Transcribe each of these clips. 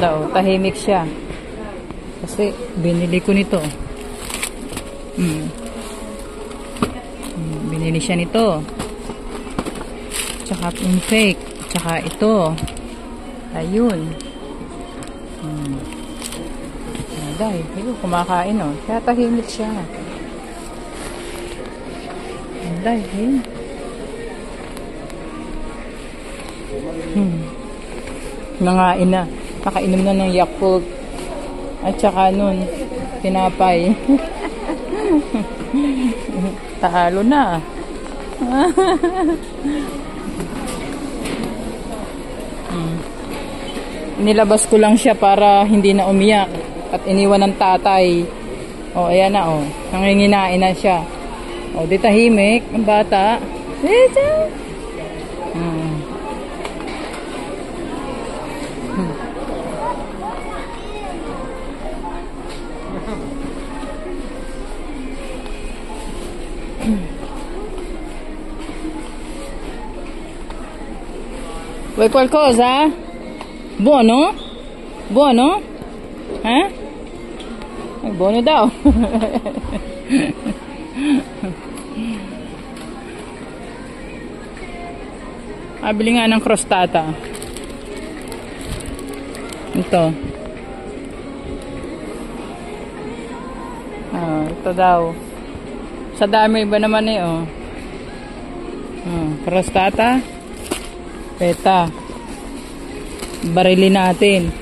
daw, tahimik siya. Kasi binili ko nito. Binili siya nito. Tsaka yung fake. Tsaka ito. Ayun. Dahil, kumakain oh. Kaya tahimik siya. Dahil, nangain na. Nakainom na ng Yakult. At saka nun, tinapay. Talo na. Nilabas ko lang siya para hindi na umiyak. At iniwan ng tatay. O, ayan na o. Nanginginain na siya. O, di tahimik. Ang bata. Dito. Vuoi qualcosa? Buono? Buono? Eh? Buono daw. Bili nga ng crostata. Ito. Ito daw. Sa dami ba naman eh, oh. Crostata. Peta. Barili natin.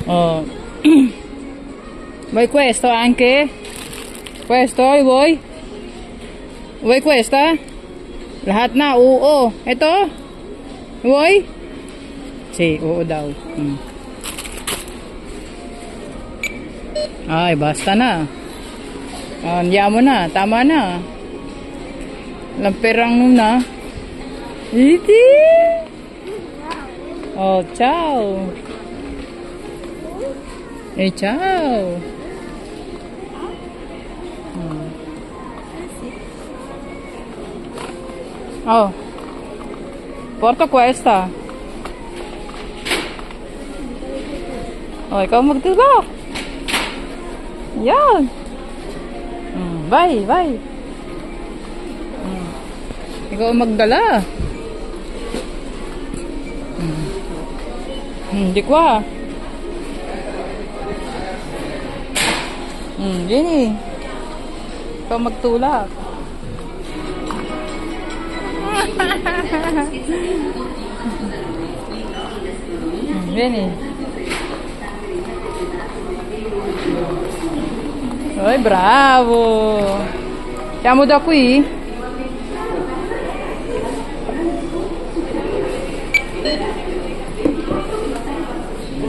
Oh. Vuoi questo anche? Questo, vuoi? Vuoi questa? Lahat na, oo. Ito? Vuoi? Si, oo daw. Ay, basta na. Andiamo na, tama na. Lamperang muna. Iti! Oh, ciao! Ciao! Oh, porto questa. Oh, ikaw magtulak. Yan. Bye, bye. Ikaw magdala. Di qua. Gini. Ikaw magtulak. Gini. Oi, bravo. Siamo da qui?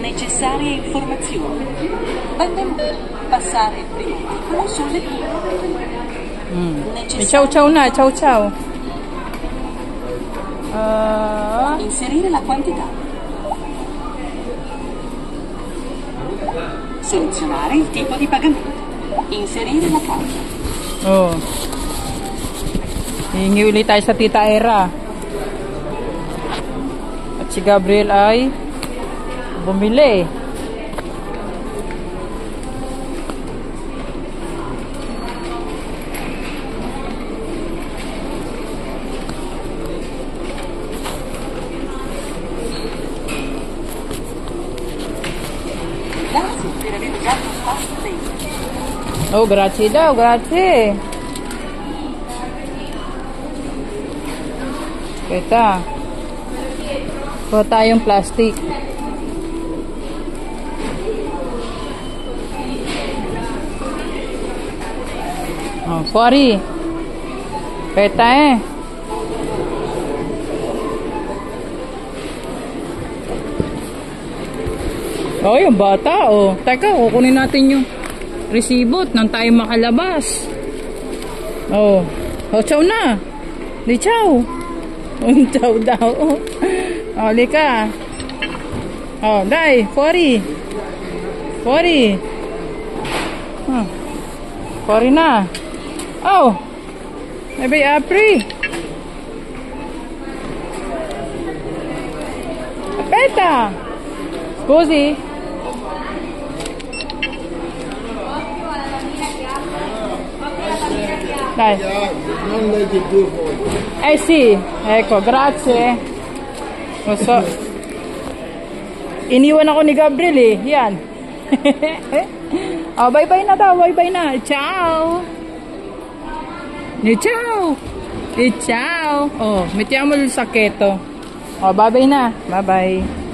Necessarie informazioni. Benvenuti. Passare il primo articolo sulle Ciao ciao na, ciao ciao. Inserire la quantità. Selezionare il tipo di pagamento. Inserire la causa. Oh. Hingi ulit tayo sa Tita Era. At si Gabriel ay bumili. Grazie per aver usato FastPay. Oh, grazie daw, grazie. Kita. Kuha tayong plastic. Oh, fuori. Peta eh. Oh, yung bata, oh. Teka, kukunin natin yung resibot nang tayo makalabas. Oh. Oh, chow na. Di chow. Chow daw. Oh, lika. Oh, dai, fuori. Fuori. Fuori na. Oh. Maybe apri. Aspetta! Scusi? Dai. Non leggi più poi. Eh sì, ecco, grazie. Lo so. Iniwan ako ni Gabriel eh. Yan. Oh, bye-bye na daw. Bye-bye na. Ciao. Ciao. Ciao. Oh, mettiamo il sacchetto. Oh, bye-bye na. Bye-bye.